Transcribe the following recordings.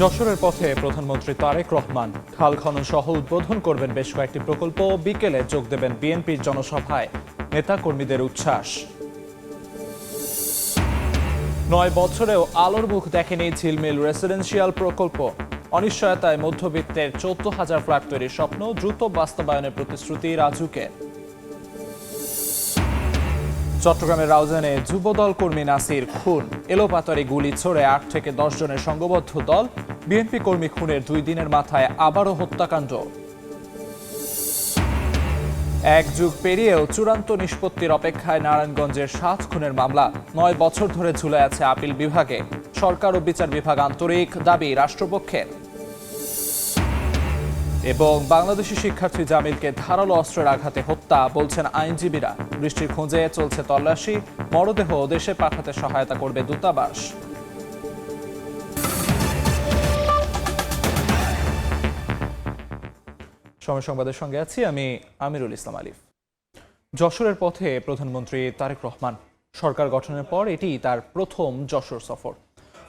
যশোরের পথে প্রধানমন্ত্রী তারেক রহমান খাল খনন সহ উদ্বোধন করবেন বেশ কয়েকটি প্রকল্প। বিকেলে যোগ দেবেন বিএনপির জনসভায়, নেতা কর্মীদের উচ্ছ্বাস। 9 বছরেও আলোর মুখ দেখেনি ঝিলমিল রেসিডেন্সিয়াল প্রকল্প। অনিশ্চয়তায় মধ্যবিত্তের 14,000 ফ্ল্যাট তৈরির স্বপ্ন, দ্রুত বাস্তবায়নের প্রতিশ্রুতি রাজুকের। চট্টগ্রামের রাউজানে যুবদল কর্মী নাসির খুন, এলোপাতারি গুলি ছোড়ে 8 থেকে 10 জনের সংঘবদ্ধ দল। বিএনপি কর্মী খুনের 2 দিনের মাথায় আবারও হত্যাকাণ্ড। এক যুগ পেরিয়েও চূড়ান্ত নিষ্পত্তির অপেক্ষায় নারায়ণগঞ্জের 7 খুনের মামলা। 9 বছর ধরে ঝুলে আছে আপিল বিভাগে। সরকার ও বিচার বিভাগ আন্তরিক, দাবি রাষ্ট্রপক্ষের। এবং বাংলাদেশি শিক্ষার্থী জামিলকে ধারালো অস্ত্রের আঘাতে হত্যা, বলছেন আইনজীবীরা। বৃষ্টির খোঁজে চলছে তল্লাশি, মরদেহ দেশে পাঠাতে সহায়তা করবে দূতাবাস। সময় সংবাদের সঙ্গে আছি আমি আমিরুল ইসলাম আলিফ। যশোরের পথে প্রধানমন্ত্রী তারেক রহমান। সরকার গঠনের পর এটি তার প্রথম যশোর সফর।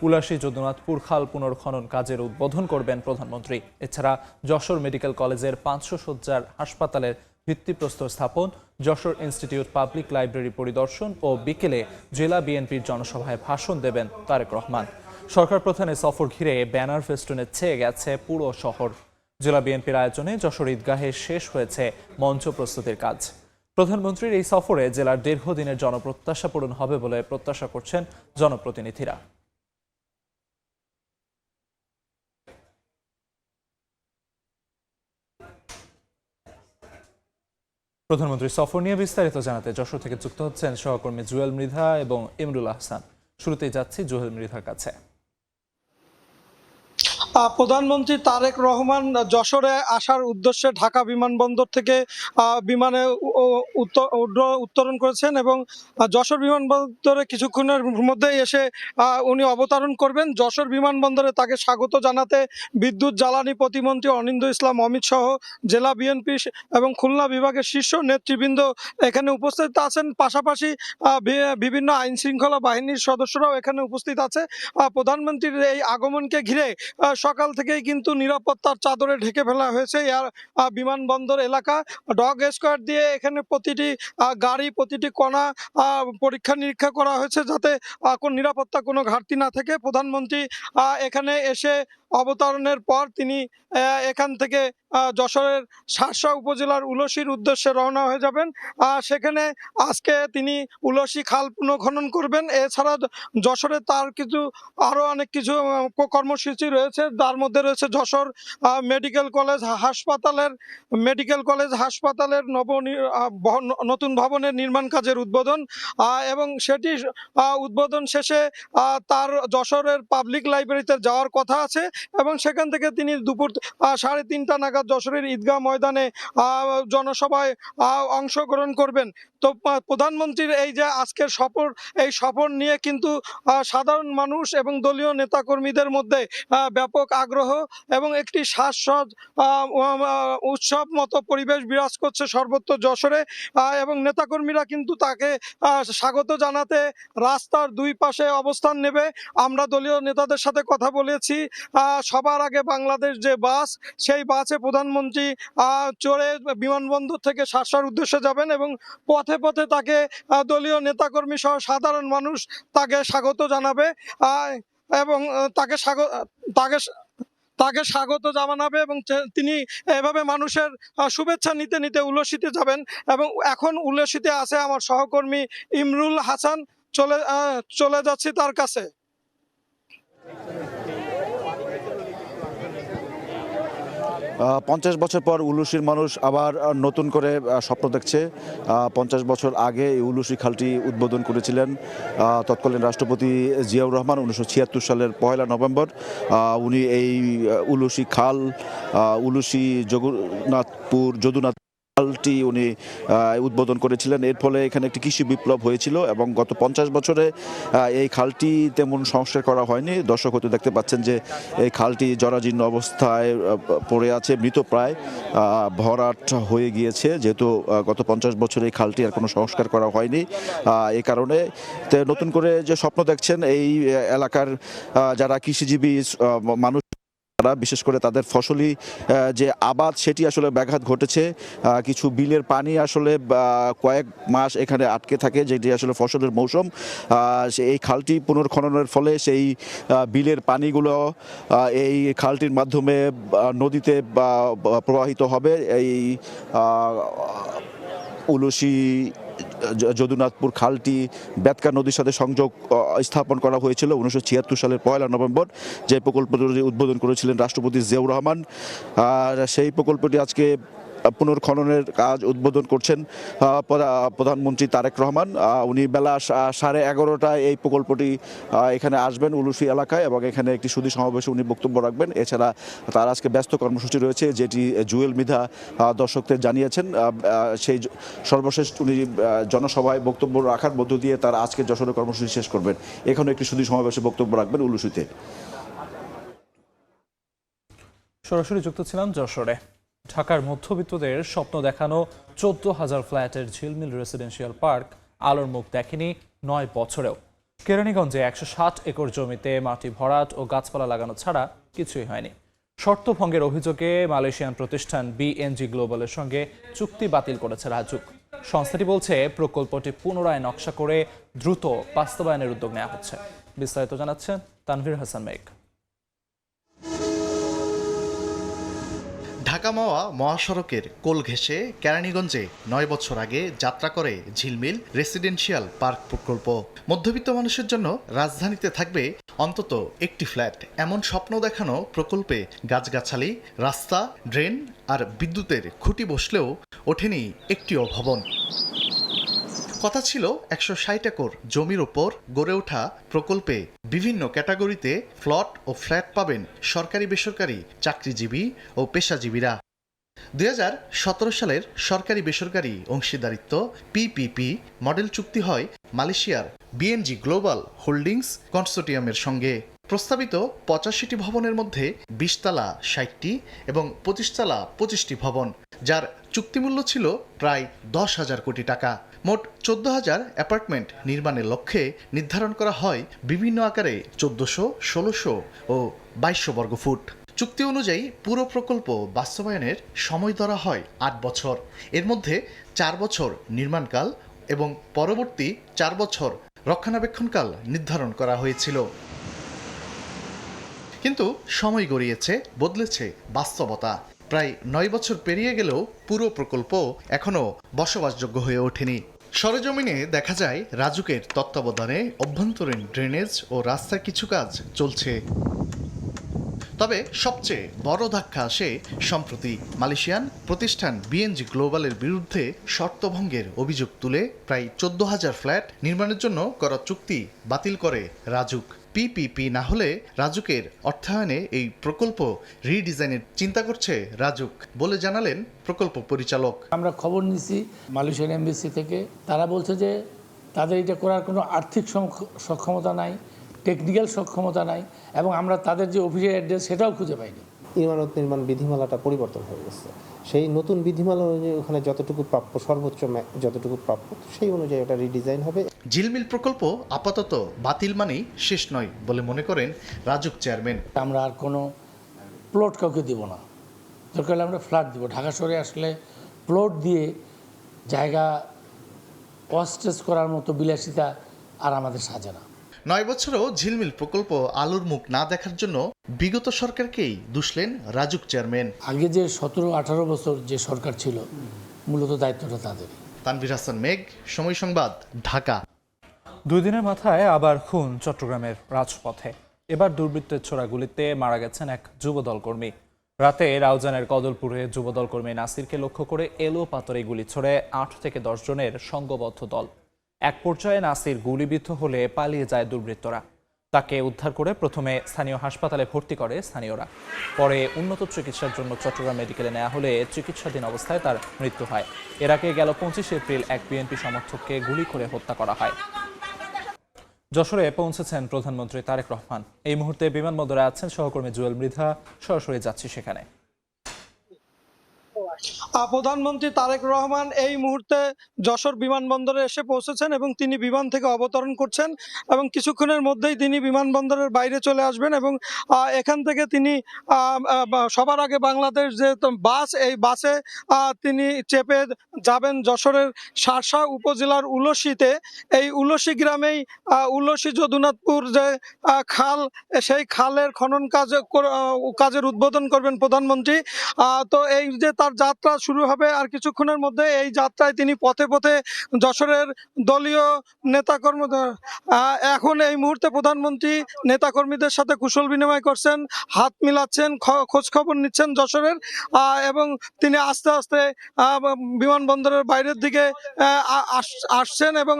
উলাসী যদুনাথপুর খাল পুনর্খনন কাজের উদ্বোধন করবেন প্রধানমন্ত্রী। এছাড়া যশোর মেডিকেল কলেজের 500 শয্যার হাসপাতালের ভিত্তিপ্রস্তর স্থাপন, যশোর ইনস্টিটিউট পাবলিক লাইব্রেরি পরিদর্শন ও বিকেলে জেলা বিএনপির জনসভায় ভাষণ দেবেন তারেক রহমান। সরকার প্রধানের সফর ঘিরে ব্যানার ফেস্টুনে ছেয়ে গেছে পুরো শহর। জেলা বিএনপির আয়োজনে যশোর ঈদগাহে শেষ হয়েছে মঞ্চ প্রস্তুতির কাজ। প্রধানমন্ত্রীর এই সফরে জেলার দীর্ঘদিনের জনপ্রত্যাশা পূরণ হবে বলে প্রত্যাশা করছেন জনপ্রতিনিধিরা। প্রধানমন্ত্রীর সফর নিয়ে বিস্তারিত জানাতে যশোর থেকে যুক্ত হচ্ছেন সহকর্মী জুয়েল মৃধা এবং ইমরুল আহসান। শুরুতেই যাচ্ছি জুয়েল মৃধার কাছে। প্রধানমন্ত্রী তারেক রহমান যশোরে আসার উদ্দেশ্যে ঢাকা বিমানবন্দর থেকে বিমানে উত্তরণ করেছেন এবং যশোর বিমানবন্দরে কিছুক্ষণের মধ্যেই এসে উনি অবতরণ করবেন। যশোর বিমানবন্দরে তাকে স্বাগত জানাতে বিদ্যুৎ জ্বালানি প্রতিমন্ত্রী অনিন্দ্য ইসলাম অমিত সহ জেলা বিএনপি এবং খুলনা বিভাগের শীর্ষ নেতৃবৃন্দ এখানে উপস্থিত আছেন। পাশাপাশি বিভিন্ন আইন শৃঙ্খলা বাহিনীর সদস্যরাও এখানে উপস্থিত আছে। প্রধানমন্ত্রীর এই আগমনকে ঘিরে সকাল থেকেই কিন্তু নিরাপত্তার চাদরে ঢেকে ফেলা হয়েছে বিমানবন্দর এলাকা। ডগ স্কোয়াড দিয়ে এখানে প্রতিটি গাড়ি, প্রতিটি কণা পরীক্ষা নিরীক্ষা করা হয়েছে যাতে নিরাপত্তা কোনো ঘাটতি না থাকে। প্রধানমন্ত্রী এখানে এসে অবতরণের পর তিনি এখান থেকে যশোরের শার্শা উপজেলার উলসির উদ্দেশ্যে রওনা হয়ে যাবেন। সেখানে আজকে তিনি উলসি খাল পুনঃখনন করবেন। এছাড়া যশোরে তার আরও অনেক কিছু কর্মসূচি রয়েছে, তার মধ্যে রয়েছে যশোর মেডিকেল কলেজ হাসপাতালের নতুন ভবনের নির্মাণ কাজের উদ্বোধন এবং সেটি উদ্বোধন শেষে তার যশোরের পাবলিক লাইব্রেরিতে যাওয়ার কথা আছে এবং সেখান থেকে তিনি দুপুর 3:30 নাগাদ যশোরের ঈদগাহ ময়দানে জনসভায় অংশগ্রহণ করবেন। তো প্রধানমন্ত্রীর এই যে আজকের সফর, এই সফর নিয়ে কিন্তু সাধারণ মানুষ এবং দলীয় নেতাকর্মীদের মধ্যে ব্যাপক আগ্রহ এবং একটি সাজসজ্জ উৎসব মতো পরিবেশ বিরাজ করছে সর্বত্র যশোরে এবং নেতাকর্মীরা কিন্তু তাকে স্বাগত জানাতে রাস্তার দুই পাশে অবস্থান নেবে। আমরা দলীয় নেতাদের সাথে কথা বলেছি। সবার আগে বাংলাদেশ যে বাস, সেই বাসে প্রধানমন্ত্রী চড়ে বিমানবন্দর থেকে শার্শার উদ্দেশ্যে যাবেন এবং পথে পথে তাকে দলীয় নেতাকর্মী সহ সাধারণ মানুষ তাকে স্বাগত জানাবে এবং তাকে স্বাগত জানাবে এবং তিনি এভাবে মানুষের শুভেচ্ছা নিতে নিতে উলসিতে যাবেন। এবং এখন উলসিতে আছে আমার সহকর্মী ইমরুল হাসান, চলে যাচ্ছি তার কাছে। 50 বছর পর উলুশির মানুষ আবার নতুন করে স্বপ্ন দেখছে। 50 বছর আগে এই উলুশি খালটি উদ্বোধন করেছিলেন তৎকালীন রাষ্ট্রপতি জিয়াউর রহমান 1976 সালের 1 নভেম্বর। উনি এই উলুশি খাল, উলুশি যদুনাথ খালটি উনি উদ্বোধন করেছিলেন। এর ফলে এখানে একটি কৃষি বিপ্লব হয়েছিল এবং গত 50 বছরে এই খালটি তেমন সংস্কার করা হয়নি। দর্শক হয়তো দেখতে পাচ্ছেন যে এই খালটি জরাজীর্ণ অবস্থায় পড়ে আছে, মৃতপ্রায়, ভরাট হয়ে গিয়েছে। যেহেতু গত 50 বছরে এই খালটি আর কোনো সংস্কার করা হয়নি, এই কারণে নতুন করে যে স্বপ্ন দেখছেন এই এলাকার যারা কৃষিজীবী মানুষ তারা বিশেষ করে তাদের ফসলি যে আবাদ সেটি আসলে ব্যাঘাত ঘটেছে। কিছু বিলের পানি আসলে কয়েক মাস এখানে আটকে থাকে, যেটি আসলে ফসলের মৌসুম। এই খালটি পুনর্খননের ফলে সেই বিলের পানিগুলো এই খালটির মাধ্যমে নদীতে প্রবাহিত হবে। এই উলসি যদুনাথপুর খালটি বেতকা নদীর সাথে সংযোগ স্থাপন করা হয়েছিল 1976 সালের 1 নভেম্বর, যে প্রকল্পটি উদ্বোধন করেছিলেন রাষ্ট্রপতি জিয়াউর রহমান। আর সেই প্রকল্পটি আজকে পুনর্খননের কাজ উদ্বোধন করছেন প্রধানমন্ত্রী তারেক রহমান। উনি বেলা 11:30টায় এই প্রকল্পটি এখানে আসবেন উলুশি এলাকায়, এবং এখানে একটি সুধী সমাবেশে উনি বক্তব্য রাখবেন। এছাড়া তার আজকে ব্যস্ত কর্মসূচি রয়েছে, যেটি জুয়েল মৃধা দর্শকদের জানিয়েছেন। সেই সর্বশেষ উনি জনসভায় বক্তব্য রাখার মধ্য দিয়ে তার আজকে যশোরের কর্মসূচি শেষ করবেন। এখানে একটি সুধী সমাবেশে বক্তব্য রাখবেন উলুশিতে। সরাসরি যুক্ত ছিলাম যশোরে। ঢাকার মধ্যবিত্তদের স্বপ্ন দেখানো 14,000 ফ্ল্যাটের ঝিলমিল রেসিডেন্সিয়াল পার্ক আলোর মুখ দেখেনি 9 বছরেও। কেরানীগঞ্জে 160 একর জমিতে মাটি ভরাট ও গাছপালা লাগানো ছাড়া কিছুই হয়নি। শর্ত ভঙ্গের অভিযোগে মালয়েশিয়ান প্রতিষ্ঠান বিএনজি গ্লোবালের সঙ্গে চুক্তি বাতিল করেছে রাজুক। সংস্থাটি বলছে প্রকল্পটি পুনরায় নকশা করে দ্রুত বাস্তবায়নের উদ্যোগ নেওয়া হচ্ছে। বিস্তারিত জানাচ্ছেন তানভীর হাসান মেঘ। ঢাকা মাওয়া মহাসড়কের কোল ঘেঁষে কেরানীগঞ্জে 9 বছর আগে যাত্রা করে ঝিলমিল রেসিডেন্সিয়াল পার্ক প্রকল্প। মধ্যবিত্ত মানুষের জন্য রাজধানীতে থাকবে অন্তত একটি ফ্ল্যাট, এমন স্বপ্ন দেখানো প্রকল্পে গাছগাছালি, রাস্তা, ড্রেন আর বিদ্যুতের খুঁটি বসলেও ওঠেনি একটিও ভবন। কথা ছিল 160 একর জমির ওপর গড়ে ওঠা প্রকল্পে বিভিন্ন ক্যাটাগরিতে প্লট ও ফ্ল্যাট পাবেন সরকারি বেসরকারি চাকরিজীবী ও পেশাজীবীরা। 2017 সালের সরকারি বেসরকারি অংশীদারিত্ব পিপিপি মডেল চুক্তি হয় মালয়েশিয়ার বিএনজি গ্লোবাল হোল্ডিংস কনসোর্টিয়ামের সঙ্গে। প্রস্তাবিত 85টি ভবনের মধ্যে 20 তলা 60টি এবং 25 তলা 25টি ভবন, যার চুক্তিমূল্য ছিল প্রায় 10,000 কোটি টাকা। মোট 14,000 অ্যাপার্টমেন্ট নির্মাণের লক্ষ্যে নির্ধারণ করা হয় বিভিন্ন আকারে 1400, 1600 ও 2200 বর্গফুট। চুক্তি অনুযায়ী পুরো প্রকল্প বাস্তবায়নের সময় ধরা হয় 8 বছর। এর মধ্যে 4 বছর নির্মাণকাল এবং পরবর্তী 4 বছর রক্ষণাবেক্ষণকাল নির্ধারণ করা হয়েছিল। কিন্তু সময় গড়িয়েছে, বদলেছে বাস্তবতা। প্রায় 9 বছর পেরিয়ে গেলেও পুরো প্রকল্প এখনও বসবাসযোগ্য হয়ে ওঠেনি। সরেজমিনে দেখা যায় রাজুকের তত্ত্বাবধানে অভ্যন্তরীণ ড্রেনেজ ও রাস্তার কিছু কাজ চলছে। তবে সবচেয়ে বড় ধাক্কা আসে সম্প্রতি। মালয়েশিয়ান প্রতিষ্ঠান বিএনজি গ্লোবালের বিরুদ্ধে শর্তভঙ্গের অভিযোগ তুলে প্রায় 14,000 ফ্ল্যাট নির্মাণের জন্য করা চুক্তি বাতিল করে রাজুক। পিপিপি না হলে রাজুকের অর্থায়নে এই প্রকল্প রিডিজাইনের চিন্তা করছে রাজুক বলে জানালেন প্রকল্প পরিচালক। আমরা খবর নিছি মালয়েশিয়ান এমবেসি থেকে, তারা বলছে যে তাদের এটা করার কোনো আর্থিক সক্ষমতা নাই, টেকনিক্যাল সক্ষমতা নাই, এবং আমরা তাদের যে অফিসের অ্যাড্রেস সেটাও খুঁজে পাইনি। ইমারত নির্মাণ বিধিমালাটা পরিবর্তন হয়ে গেছে। সেই নতুন বিধিমালা অনুযায়ী ওখানে যতটুকু প্রাপ্য, সর্বোচ্চ যতটুকু প্রাপ্য, সেই অনুযায়ী ওটা রিডিজাইন হবে। ঝিলমিল প্রকল্প আপাতত বাতিল মানেই শেষ নয় বলে মনে করেন রাজুক চেয়ারম্যান। আমরা আর কোনো প্লট কাউকে দিব না, দরকার হলে আমরা ফ্ল্যাট দিব। ঢাকা শহরে আসলে প্লট দিয়ে জায়গা অস্টেজ করার মতো বিলাসিতা আর আমাদের সাজে না। 9 বছরেও ঝিলমিল প্রকল্প আলোর মুখ না দেখার জন্য বিগত সরকারকেই দুষলেন রাজুক চেয়ারম্যান। আগে যে 17-18 বছর যে সরকার ছিল, মূলত দায়িত্বটা তাদের। তানভীর হাসান মেঘ, সময় সংবাদ, ঢাকা। 2 দিনের মাথায় আবার খুন চট্টগ্রামের রাজপথে। এবার দুর্বৃত্তের ছোড়া গুলিতে মারা গেছেন এক যুবদল কর্মী। রাতে রাউজানের কদলপুরে যুবদল কর্মী নাসিরকে লক্ষ্য করে এলো পাথরে গুলি ছোড়ে 8 থেকে 10 জনের সংঘবদ্ধ দল। এক পর্যায়ে নাসির গুলিবিদ্ধ হলে পালিয়ে যায় দুর্বৃত্তরা। তাকে উদ্ধার করে প্রথমে স্থানীয় হাসপাতালে ভর্তি করে স্থানীয়রা। পরে উন্নত চিকিৎসার জন্য চট্টগ্রাম মেডিকেলে নেওয়া হলে চিকিৎসাধীন অবস্থায় তার মৃত্যু হয়। এর আগে গেল 25 এপ্রিল এক বিএনপি সমর্থককে গুলি করে হত্যা করা হয়। যশোরে পৌঁছেছেন প্রধানমন্ত্রী তারেক রহমান। এই মুহূর্তে বিমানবন্দরে আছেন সহকর্মী জুয়েল মৃধা। সরাসরি যাচ্ছি সেখানে। প্রধানমন্ত্রী তারেক রহমান এই মুহূর্তে যশোর বিমানবন্দরে এসে পৌঁছেছেন এবং তিনি বিমান থেকে অবতরণ করছেন এবং কিছুক্ষণের মধ্যেই তিনি বিমানবন্দরের বাইরে চলে আসবেন এবং এখান থেকে তিনি সবার আগে বাংলাদেশ যে বাস, এই বাসে তিনি চেপে যাবেন যশোরের শার্শা উপজেলার উলসিতে। এই উলসি গ্রামেই উলসি যদুনাথপুর যে খাল, সেই খালের খনন কাজের উদ্বোধন করবেন প্রধানমন্ত্রী। তো এই যে তার যাত্রা শুরু হবে আর কিছুক্ষণের মধ্যে, এই যাত্রায় তিনি পথে পথে যশোরের দলীয় নেতাকর্মী এখন এই মুহূর্তে প্রধানমন্ত্রী নেতাকর্মীদের সাথে কুশল বিনিময় করছেন, হাত মিলাচ্ছেন, খোঁজ খবর নিচ্ছেন যশোরের, এবং তিনি আস্তে আস্তে বিমানবন্দরের বাইরের দিকে আসছেন এবং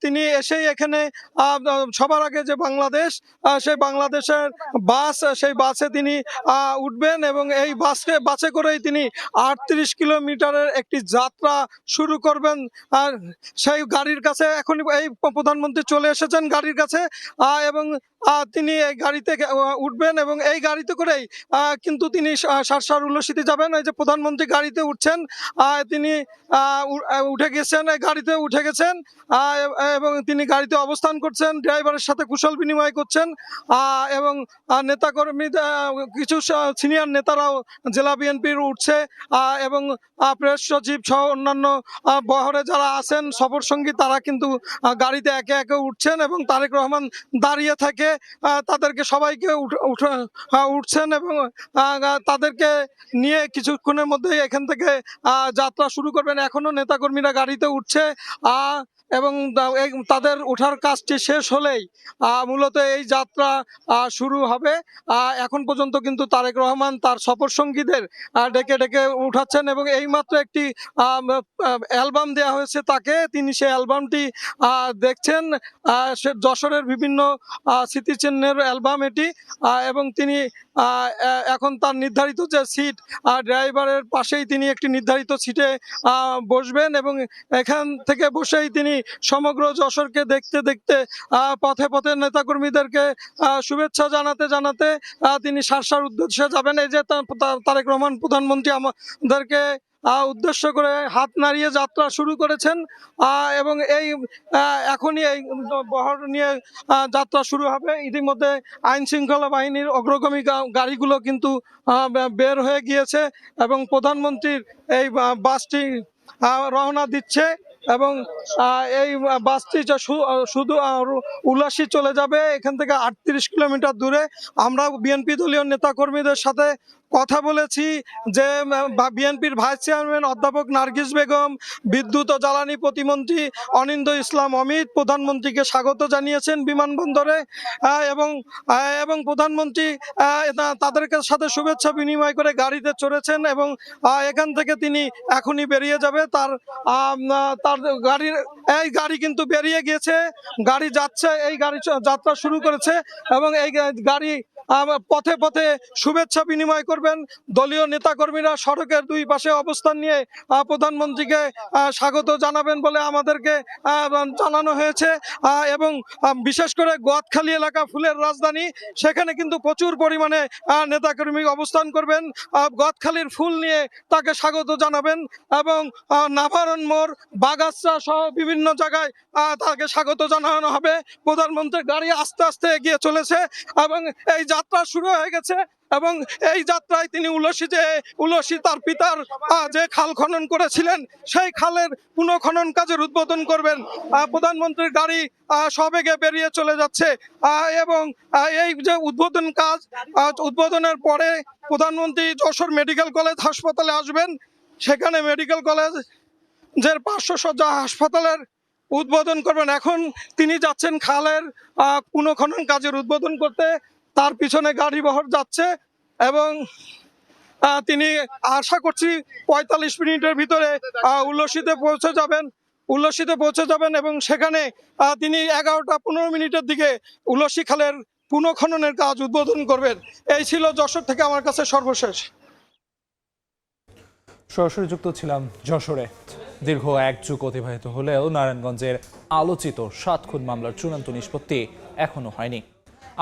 তিনি এসেই এখানে সবার আগে যে বাংলাদেশ, সেই বাংলাদেশের বাস, সেই বাসে তিনি উঠবেন এবং এই বাসে করেই তিনি 38 কিলোমিটারের একটি যাত্রা শুরু করবেন। আর সেই গাড়ির কাছে এখন এই প্রধানমন্ত্রী চলে এসেছেন গাড়ির কাছে, এবং তিনি এই গাড়িতে উঠবেন এবং এই গাড়িতে করেই কিন্তু তিনি শার্শার উল্লসিতে যাবেন। এই যে প্রধানমন্ত্রী গাড়িতে উঠছেন, তিনি উঠে গেছেন, এই গাড়িতে উঠে গেছেন এবং তিনি গাড়িতে অবস্থান করছেন, ড্রাইভারের সাথে কুশল বিনিময় করছেন এবং নেতাকর্মী কিছু সিনিয়র নেতারাও জেলা বিএনপির উঠছে এবং প্রেস সচিব সহ অন্যান্য বহরে যারা আছেন সফর সঙ্গী, তারা কিন্তু গাড়িতে একে একে উঠছেন এবং তারেক রহমান দাঁড়িয়ে থেকে তাদেরকে সবাইকে উঠছেন এবং তাদেরকে নিয়ে কিছুক্ষণের মধ্যেই এখান থেকে যাত্রা শুরু করবেন। এখনো নেতাকর্মীরা গাড়িতে উঠছে এবং তাদের ওঠার কাজটি শেষ হলেই মূলত এই যাত্রা শুরু হবে। এখন পর্যন্ত কিন্তু তারেক রহমান তার সফর সঙ্গীদের ডেকে ডেকে উঠাচ্ছেন এবং এইমাত্র একটি অ্যালবাম দেওয়া হয়েছে তাকে, তিনি সেই অ্যালবামটি দেখছেন। যশোরের বিভিন্ন স্মৃতিচিহ্নের অ্যালবাম এটি, এবং তিনি এখন তার নির্ধারিত যে সিট, ড্রাইভারের পাশেই তিনি একটি নির্ধারিত সিটে বসবেন এবং এখান থেকে বসেই তিনি সমগ্র যশোরকে দেখতে দেখতে পথে পথে নেতাকর্মীদেরকে শুভেচ্ছা জানাতে জানাতে তিনি শার্শার উদ্দেশ্যে যাবেন। এই যে তারেক রহমান প্রধানমন্ত্রী আমাদেরকে উদ্দেশ্য করে হাত নাড়িয়ে যাত্রা শুরু করেছেন এবং এই এখনই এই বহর নিয়ে যাত্রা শুরু হবে। ইতিমধ্যে আইন শৃঙ্খলা বাহিনীর অগ্রগামী গাড়িগুলো কিন্তু বের হয়ে গিয়েছে এবং প্রধানমন্ত্রীর এই বাসটি রওনা দিচ্ছে এবং এই বাসটি শুধু উল্লাসী চলে যাবে এখান থেকে 38 কিলোমিটার দূরে। আমরা বিএনপি দলীয় নেতাকর্মীদের সাথে কথা বলেছি যে বিএনপির ভাইস চেয়ারম্যান অধ্যাপক নার্গিস বেগম, বিদ্যুৎ ও জ্বালানি প্রতিমন্ত্রী অনিন্দ ইসলাম অমিত প্রধানমন্ত্রীকে স্বাগত জানিয়েছেন বিমানবন্দরে এবং প্রধানমন্ত্রী তাদের সাথে শুভেচ্ছা বিনিময় করে গাড়িতে চড়েছেন এবং এখান থেকে তিনি এখনই বেরিয়ে যাবে। তার গাড়ি কিন্তু বেরিয়ে গিয়েছে, গাড়ি যাচ্ছে, এই গাড়ি যাত্রা শুরু করেছে এবং এই গাড়ি পথে পথে শুভেচ্ছা বিনিময় করবেন। দলীয় নেতাকর্মীরা সড়কের দুই পাশে অবস্থান নিয়ে প্রধানমন্ত্রীকে স্বাগত জানাবেন বলে আমাদেরকে জানানো হয়েছে এবং বিশেষ করে গোয়াতখালী এলাকা ফুলের রাজধানী, সেখানে কিন্তু প্রচুর পরিমাণে নেতাকর্মী অবস্থান করবেন, গোয়াতখালীর ফুল নিয়ে তাকে স্বাগত জানাবেন এবং নাভারণ মোড়, বাগাসা সহ বিভিন্ন জায়গায় তাকে স্বাগত জানানো হবে। প্রধানমন্ত্রীর গাড়ি আস্তে আস্তে এগিয়ে চলেছে এবং এই যাত্রা শুরু হয়ে গেছে এবং এই যাত্রায় তিনি উলসি তার পিতার যে খাল খনন করেছিলেন সেই খালের পুনঃখনন কাজের উদ্বোধন করবেন। প্রধানমন্ত্রীর গাড়ি সবেগে বেরিয়ে চলে যাচ্ছে এবং এই যে উদ্বোধনের পরে প্রধানমন্ত্রী যশোর মেডিকেল কলেজ হাসপাতালে আসবেন। সেখানে মেডিকেল কলেজের 500 শয্যা হাসপাতালের উদ্বোধন করবেন। এখন তিনি যাচ্ছেন খালের পুনঃখনন কাজের উদ্বোধন করতে, তার পিছনে গাড়ি বহর যাচ্ছে এবং তিনি আশা করছি 45 মিনিটের ভিতরে উল্লসিতে পৌঁছে যাবেন এবং সেখানে তিনি 11টা 15 মিনিটের দিকে উল্লসি খালের পুনঃখননের কাজ উদ্বোধন করবেন। এই ছিল যশোর থেকে আমার কাছে সর্বশেষ। সরাসরি যুক্ত ছিলাম যশোরে। দীর্ঘ এক যুগ অতিবাহিত হলেও নারায়ণগঞ্জের আলোচিত 7 খুন মামলার চূড়ান্ত নিষ্পত্তি এখনো হয়নি।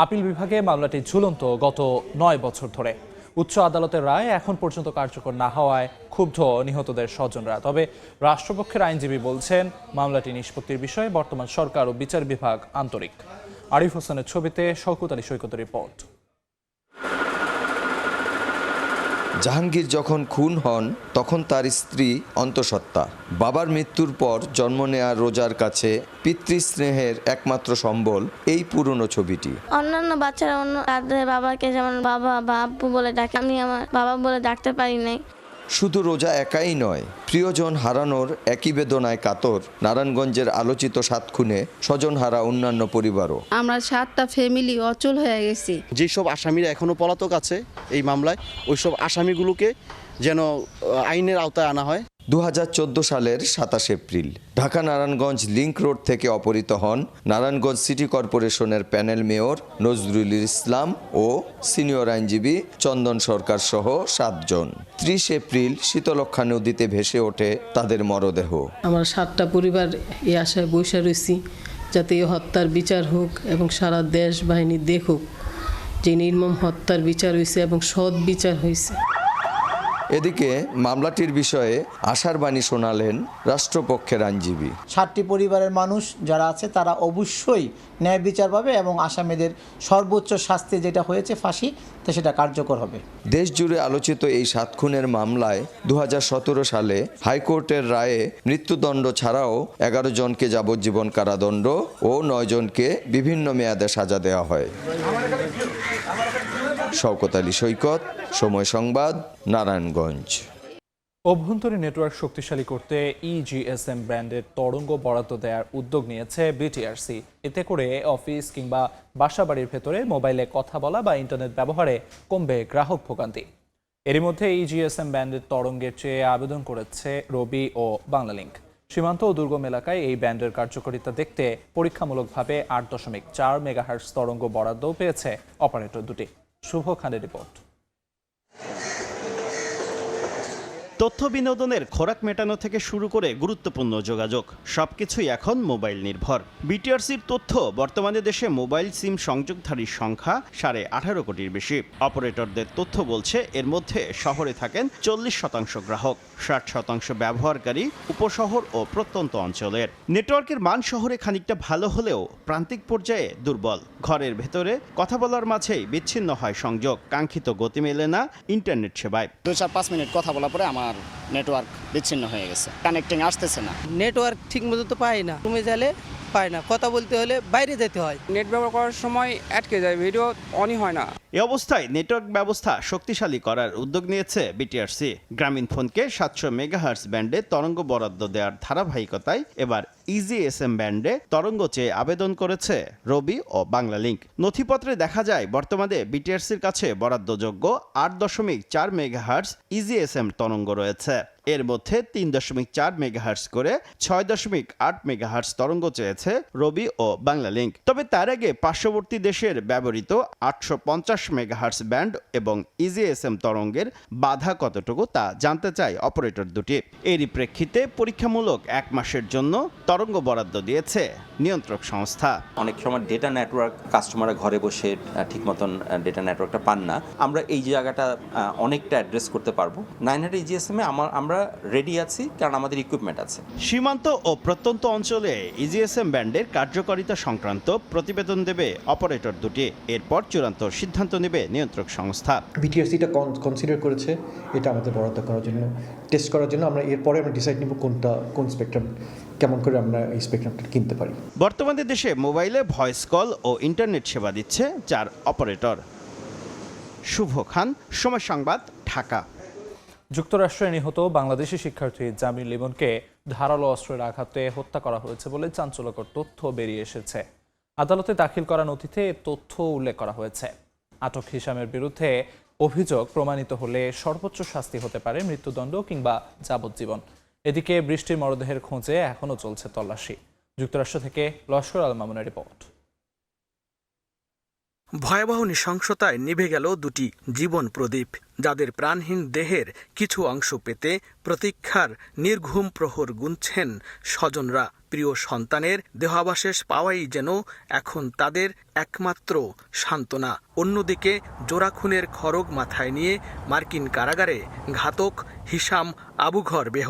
আপিল বিভাগে মামলাটি ঝুলন্ত গত 9 বছর ধরে। উচ্চ আদালতের রায় এখন পর্যন্ত কার্যকর না হওয়ায় ক্ষুব্ধ নিহতদের স্বজনরা। তবে রাষ্ট্রপক্ষের আইনজীবী বলছেন, মামলাটি নিষ্পত্তির বিষয়ে বর্তমান সরকার ও বিচার বিভাগ আন্তরিক। আরিফ হোসেনের ছবিতে শওকত আলী সৈকতের রিপোর্ট। জাহাঙ্গীর যখন খুন হন তখন তার স্ত্রী অন্তঃসত্ত্বা। বাবার মৃত্যুর পর জন্ম নেয়া রোজার কাছে পিতৃস্নেহের একমাত্র সম্বল এই পুরনো ছবিটি। অন্যান্য বাচ্চারা অন্য তাদের বাবাকে যেমন বাবা বা আব্বু বলে ডাকে, আমি আমার বাবা বলে ডাকতে পারি নাই। শুধু রোজা একাই নয়, প্রিয়জন হারানোর একই বেদনায় কাতর নারায়ণগঞ্জের আলোচিত 7 খুনে স্বজনহারা অন্যান্য পরিবারও। আমরা 7টা ফ্যামিলি অচল হয়ে গেছি। যেসব আসামিরা এখনো পলাতক আছে এই মামলায়, ওইসব আসামিগুলোকে যেন আইনের আওতায় আনা হয়। 2014 সালের 27 April Dhaka Narayanganj link road থেকে অপহৃত হন নারায়ণগঞ্জ সিটি কর্পোরেশনের প্যানেল মেয়র নজরুল ইসলাম ও সিনিয়র আইনজীবী চন্দন সরকার সহ 7 জন। 30 এপ্রিল শীতলক্ষ্যা নদীতে ভেসে ওঠে তাদের মরদেহ। আমরা 7টা পরিবার এই আশায় বসে রয়েছি যাতে এই হত্যার বিচার হোক এবং সারা দেশ বাহিনী দেখুক যে নির্মম হত্যার বিচার হয়েছে এবং সৎ বিচার হয়েছে। এদিকে মামলাটির বিষয়ে আশার বাণী শোনালেন রাষ্ট্রপক্ষের আইনজীবী। 7টি পরিবারের মানুষ যারা আছে তারা অবশ্যই ন্যায় বিচার পাবে এবং আসামিদের সর্বোচ্চ শাস্তি যেটা হয়েছে ফাঁসি, তো সেটা কার্যকর হবে। দেশ জুড়ে আলোচিত এই 7 খুনের মামলায় 2017 সালে হাইকোর্টের রায়ে মৃত্যুদণ্ড ছাড়াও 11 জনকে যাবজ্জীবন কারাদণ্ড ও 9 জনকে বিভিন্ন মেয়াদে সাজা দেওয়া হয়। শওকত আলী সৈকত, সময় সংবাদ, নারায়ণগঞ্জ। অভ্যন্তরীণ নেটওয়ার্ক শক্তিশালী করতে ইজিএসএম ব্র্যান্ডের তরঙ্গ বরাদ্দ দেওয়ার উদ্যোগ নিয়েছে বিটিআরসি। এতে করে অফিস কিংবা বাসাবাড়ির ভেতরে মোবাইলে কথা বলা বা ইন্টারনেট ব্যবহারে কমবে গ্রাহক ভোগান্তি। এরই মধ্যে ইজিএসএম ব্র্যান্ডের তরঙ্গের চেয়ে আবেদন করেছে রবি ও বাংলালিংক। সীমান্ত ও দুর্গম এলাকায় এই ব্যান্ডের কার্যকারিতা দেখতে পরীক্ষামূলকভাবে 8.4 মেগাহার্টজ তরঙ্গ বরাদ্দও পেয়েছে অপারেটর দুটি। শুভ খানের রিপোর্ট। তথ্য বিনোদনের খোরাক মেটানো থেকে শুরু করে গুরুত্বপূর্ণ যোগাযোগ সবকিছুই এখন মোবাইল নির্ভর। বিটিআরসির তথ্য, বর্তমানে দেশে মোবাইল সিম সংযোগধারীর সংখ্যা 18.5 কোটির বেশি। অপারেটরদের তথ্য বলছে এর মধ্যে শহরে থাকেন 40% গ্রাহক, 60% ব্যবহারকারী উপশহর ও প্রত্যন্ত অঞ্চলের। নেটওয়ার্কের মান শহরে খানিকটা ভালো হলেও প্রান্তিক পর্যায়ে দুর্বল। ঘরের ভেতরে কথা বলার মাঝেই বিচ্ছিন্ন হয় সংযোগ, কাঙ্ক্ষিত গতি মেলে না ইন্টারনেট সেবায়। 2-4-5 মিনিট কথা বলার পরে আমার নেটওয়ার্ক বিচ্ছিন্ন হয়ে গেছে, কানেক্টিং আসতেছে না। নেটওয়ার্ক ঠিক মতো তো পাই না, রুমে গেলে পাই না, কথা বলতে হলে বাইরে যেতে হয়। নেট ব্যবহার করার সময় আটকে যায়, ভিডিও অনই হয় না। এ অবস্থায় নেটওয়ার্ক ব্যবস্থা শক্তিশালী করার উদ্যোগ নিয়েছে বিটিআরসি। গ্রামীণ ফোনকে 700 মেগাহার্টজ ব্যান্ডে তরঙ্গ বরাদ্দ দেওয়ার ধারাবাহিকতায় এবার ইজিএসএম ব্যান্ডে তরঙ্গ চেয়ে আবেদন করেছে রবি ও বাংলালিংক। নথিপত্রে দেখা যায় বর্তমানে বিটিআরসির কাছে বরাদ্দযোগ্য 8.4 মেগাহার্টজ ইজিএসএম তরঙ্গ রয়েছে। এর মধ্যে 3.4 মেগাহার্টজ করে 6.8 মেগাহার্টজ তরঙ্গ চেয়েছে রবি ও বাংলালিংক। তবে তার আগে পার্শ্ববর্তী দেশের ব্যবহৃত 850 মেগাহার্টজ ব্যান্ড এবং ইজিএসএম তরঙ্গের বাধা কতটুকু তা জানতে চায় অপারেটর দুটি। এরই প্রেক্ষিতে পরীক্ষামূলক 1 মাসের জন্য তরঙ্গ বরাদ্দ দিয়েছে নিয়ন্ত্রক সংস্থা। অনেক সময় ডেটা নেটওয়ার্ক কাস্টমাররা ঘরে বসে ঠিক মতন ডেটা নেটওয়ার্কটা পান না, আমরা এই জায়গাটা অনেকটা অ্যাড্রেস করতে পারবো। 900 ইজিএসএম এ আমরা রেডি আছি, কারণ আমাদের ইকুইপমেন্ট আছে। সীমান্ত ও প্রত্যন্ত অঞ্চলে ইজিএসএম ব্যান্ডের কার্যকারিতা সংক্রান্ত প্রতিবেদন দেবে অপারেটর দুটি। এরপর চূড়ান্ত সিদ্ধান্ত নেবে নিয়ন্ত্রক সংস্থা। বিটিআরসি এটা কনসিডার করেছে এটা আমাদের বরাদ্দ করার জন্য, টেস্ট করার জন্য। আমরা এরপরে আমরা ডিসাইড নিব কোন স্পেকট্রাম, কেমন করে আমরা এই স্পেকট্রামটা কিনতে পারি। বর্তমানে দেশে মোবাইলে ভয়েস কল ও ইন্টারনেট সেবা দিচ্ছে 4 অপারেটর। শুভ খান, সময় সংবাদ, ঢাকা। যুক্তরাষ্ট্রে নিহত বাংলাদেশি শিক্ষার্থী জামিল লিমনকে ধারালো অস্ত্রের আঘাতে হত্যা করা হয়েছে বলে চাঞ্চল্যকর তথ্য বেরিয়ে এসেছে। আদালতে দাখিল করা নথিতে তথ্য উল্লেখ করা হয়েছে। আটক হিসামের বিরুদ্ধে অভিযোগ প্রমাণিত হলে সর্বোচ্চ শাস্তি হতে পারে মৃত্যুদণ্ড কিংবা যাবজ্জীবন। এদিকে বৃষ্টির মরদেহের খোঁজে এখনও চলছে তল্লাশি। যুক্তরাষ্ট্র থেকে লস্কর আল মামুনের রিপোর্ট। ভয়াবহ নৃশংসতায় নিভে গেল দুটি জীবন প্রদীপ, যাদের প্রাণহীন দেহের কিছু অংশ পেতে প্রতীক্ষার নির্ঘুম প্রহর গুনছেন স্বজনরা। প্রিয় সন্তানের দেহাবশেষ পাওয়াই যেন এখন তাদের একমাত্র সান্ত্বনা। অন্যদিকে জোড়া খুনের খড়গ মাথায় নিয়ে মার্কিন কারাগারে ঘাতক হিশাম আবুঘর বেহ।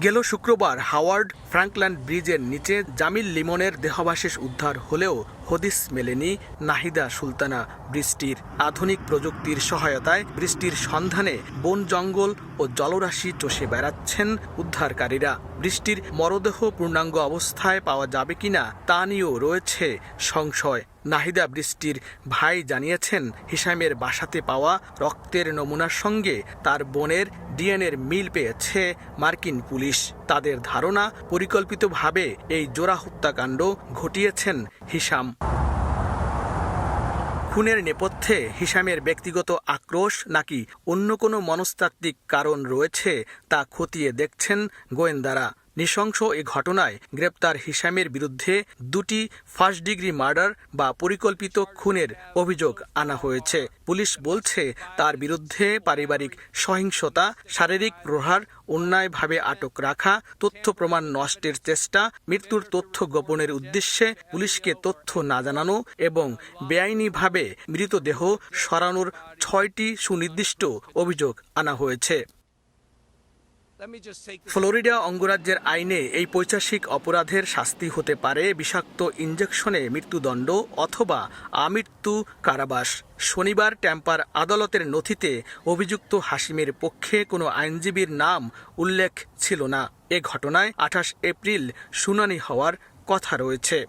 গেল শুক্রবার হাওয়ার্ড ফ্রাঙ্কল্যান্ড ব্রিজের নিচে জামিল লিমনের দেহাবশেষ উদ্ধার হলেও হদিস মেলেনি নাহিদা সুলতানা বৃষ্টির। আধুনিক প্রযুক্তির সহায়তায় বৃষ্টির সন্ধানে বন জঙ্গল ও জলরাশি চষে বেড়াচ্ছেন উদ্ধারকারীরা। বৃষ্টির মরদেহ পূর্ণাঙ্গ অবস্থায় পাওয়া যাবে কিনা তা নিয়েও রয়েছে সংশয়। নাহিদা বৃষ্টির ভাই জানিয়েছেন, হিশামের বাসাতে পাওয়া রক্তের নমুনার সঙ্গে তার বোনের ডিএনএর মিল পেয়েছে মার্কিন পুলিশ। তাদের ধারণা, পরিকল্পিতভাবে এই জোড়া হত্যাকাণ্ড ঘটিয়েছেন হিশাম। খুনের নেপথ্যে হিশামের ব্যক্তিগত আক্রোশ নাকি অন্য কোনো মনস্তাত্ত্বিক কারণ রয়েছে তা খতিয়ে দেখছেন গোয়েন্দারা। নৃশংস এ ঘটনায় গ্রেপ্তার হিশামের বিরুদ্ধে দুটি ফার্স্ট ডিগ্রি মার্ডার বা পরিকল্পিত খুনের অভিযোগ আনা হয়েছে। পুলিশ বলছে তার বিরুদ্ধে পারিবারিক সহিংসতা, শারীরিক প্রহার, অন্যায়ভাবে আটক রাখা, তথ্য প্রমাণ নষ্টের চেষ্টা, মৃত্যুর তথ্য গোপনের উদ্দেশ্যে পুলিশকে তথ্য না জানানো এবং বেআইনিভাবে মৃতদেহ সরানোর 6টি সুনির্দিষ্ট অভিযোগ আনা হয়েছে। ফ্লোরিডা অঙ্গরাজ্যের আইনে এই পৈশাচিক অপরাধের শাস্তি হতে পারে বিষাক্ত ইঞ্জেকশনে মৃত্যুদণ্ড অথবা আমৃত্যু কারাবাস। শনিবার ট্যাম্পার আদালতের নথিতে অভিযুক্ত হাশিমের পক্ষে কোনো আইনজীবীর নাম উল্লেখ ছিল না। এ ঘটনায় 28 এপ্রিল শুনানি হওয়ার কথা রয়েছে।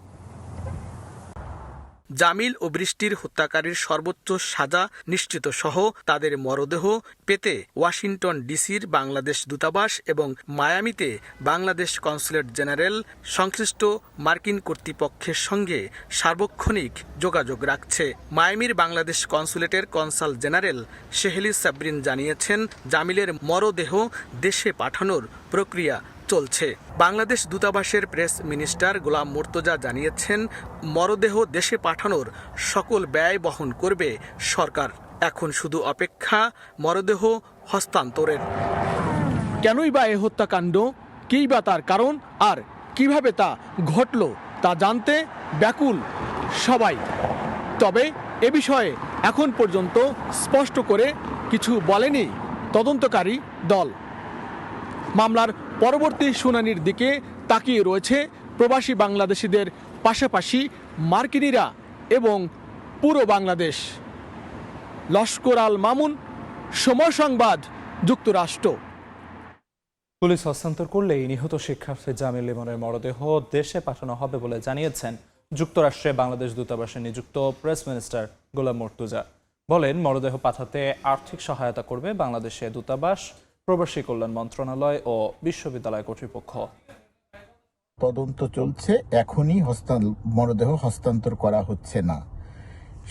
জামিল ও বৃষ্টির হত্যাকারীর সর্বোচ্চ সাজা নিশ্চিত সহ তাদের মরদেহ পেতে ওয়াশিংটন ডিসির বাংলাদেশ দূতাবাস এবং মায়ামিতে বাংলাদেশ কনসুলেট জেনারেল সংশ্লিষ্ট মার্কিন কর্তৃপক্ষের সঙ্গে সার্বক্ষণিক যোগাযোগ রাখছে। মায়ামির বাংলাদেশ কনসুলেটের কনসাল জেনারেল শেহলি সাবরিন জানিয়েছেন, জামিলের মরদেহ দেশে পাঠানোর প্রক্রিয়া চলছে। বাংলাদেশ দূতাবাসের প্রেস মিনিস্টার গোলাম মুর্তজা জানিয়েছেন, মরদেহ দেশে পাঠানোর সকল ব্যয় বহন করবে সরকার। এখন শুধু অপেক্ষা মরদেহ হস্তান্তরের। কেনই বা এ হত্যাকাণ্ড, কী বা তার কারণ, আর কিভাবে তা ঘটল তা জানতে ব্যাকুল সবাই। তবে এ বিষয়ে এখন পর্যন্ত স্পষ্ট করে কিছু বলেনি তদন্তকারী দল। মামলার পরবর্তী শুনানির দিকে তাকিয়ে রয়েছে প্রবাসী বাংলাদেশিদের পাশাপাশি মার্কিনিরা এবং পুরো বাংলাদেশ। লস্কর আল মামুন, সময় সংবাদ, যুক্তরাষ্ট্র। পুলিশ হস্তান্তর করলেই নিহত শিক্ষার্থী জামিল লিমনের মরদেহ দেশে পাঠানো হবে বলে জানিয়েছেন যুক্তরাষ্ট্রে বাংলাদেশ দূতাবাসে নিযুক্ত প্রেস মিনিস্টার গোলাম মুর্তজা। বলেন, মরদেহ পাঠাতে আর্থিক সহায়তা করবে বাংলাদেশে দূতাবাস, প্রবাসী কল্যাণ মন্ত্রণালয় ও বিশ্ববিদ্যালয় কর্তৃপক্ষ। তদন্ত চলছে, এখনই মরদেহ হস্তান্তর করা হচ্ছে না।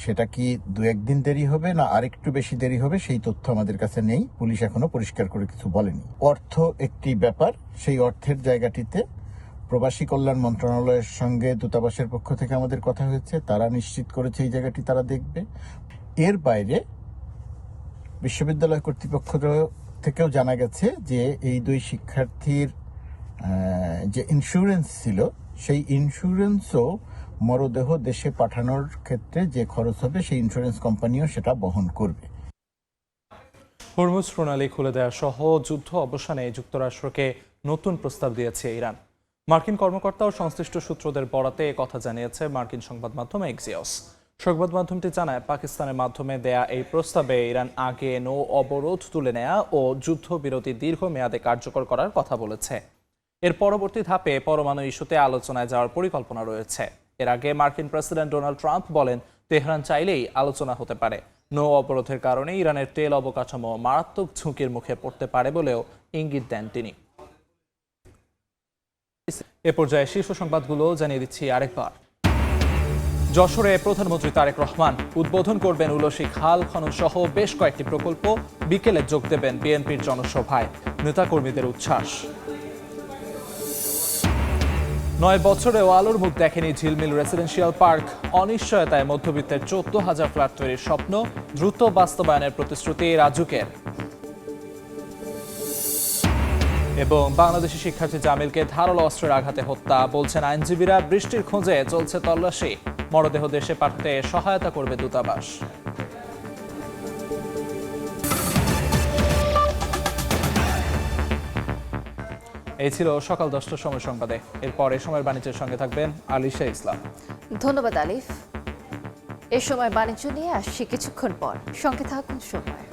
সেটা কি 2-1 দিন দেরি হবে না আরেকটু বেশি দেরি হবে সেই তথ্য আমাদের কাছে নেই। পুলিশ এখনো পরিষ্কার করে কিছু বলেনি। অর্থ একটি ব্যাপার, সেই অর্থের জায়গাটিতে প্রবাসী কল্যাণ মন্ত্রণালয়ের সঙ্গে দূতাবাসের পক্ষ থেকে আমাদের কথা হয়েছে, তারা নিশ্চিত করেছে এই জায়গাটি তারা দেখবে। এর বাইরে বিশ্ববিদ্যালয় কর্তৃপক্ষ থেকেও জানা গেছে যে এই 2 শিক্ষার্থীর যে ইন্স্যুরেন্স ছিল, সেই ইন্স্যুরেন্সও মরদেহ দেশে পাঠানোর ক্ষেত্রে যে খরচ হবে সেই ইন্স্যুরেন্স কোম্পানিও সেটা বহন করবে। হরমুজ প্রণালী খুলে দেওয়া সহ যুদ্ধ অবসানে যুক্তরাষ্ট্রকে নতুন প্রস্তাব দিয়েছে ইরান। মার্কিন কর্মকর্তা ও সংশ্লিষ্ট সূত্রদের বরাতে কথা জানিয়েছে মার্কিন সংবাদ মাধ্যম এক্সিওস। সংবাদ মাধ্যমটি জানায়, পাকিস্তানের মাধ্যমে দেয়া এই প্রস্তাবে ইরান আগে নৌ অবরোধ তুলে নেয়া ও যুদ্ধবিরতি দীর্ঘমেয়াদে কার্যকর করার কথা বলেছে। এর পরবর্তী ধাপে পরমাণু ইস্যুতে আলোচনায় যাওয়ার পরিকল্পনা রয়েছে। এর আগে মার্কিন প্রেসিডেন্ট ডোনাল্ড ট্রাম্প বলেন, তেহরান চাইলেই আলোচনা হতে পারে। নৌ অবরোধের কারণে ইরানের তেল অবকাঠামো মারাত্মক ঝুঁকির মুখে পড়তে পারে বলেও ইঙ্গিত দেন তিনি। এ পর্যায়ে শীর্ষ সংবাদগুলো জানিয়ে দিচ্ছি আরেকবার। যশোরে প্রধানমন্ত্রী তারেক রহমান উদ্বোধন করবেন উলসী খাল খনন সহ বেশ কয়েকটি প্রকল্প। বিকেলে যোগ দেবেন বিএনপির জনসভায়, নেতাকর্মীদের উচ্ছ্বাস। 9 বছরেও আলোর মুখ দেখেনি ঝিলমিল রেসিডেন্সিয়াল পার্ক। অনিশ্চয়তায় মধ্যবিত্তের 14,000 ফ্ল্যাট তৈরির স্বপ্ন দ্রুত বাস্তবায়নের প্রতিশ্রুতি রাজুকের। এবং বাংলাদেশি শিক্ষার্থী জামিলকে ধারালো অস্ত্রের আঘাতে হত্যা, বলছেন আইনজীবীরা। বৃষ্টির খোঁজে চলছে তল্লাশি, মরদেহ দেশে পাঠাতে সহায়তা করবে দূতাবাস। এই ছিল সকাল 10টার সময় সংবাদে। এরপর এই সময়ের বাণিজ্যের সঙ্গে থাকবেন আলিশা ইসলাম। ধন্যবাদ আলিফ। এ সময় বাণিজ্য নিয়ে আসছি কিছুক্ষণ পর, সঙ্গে থাকুন সময়।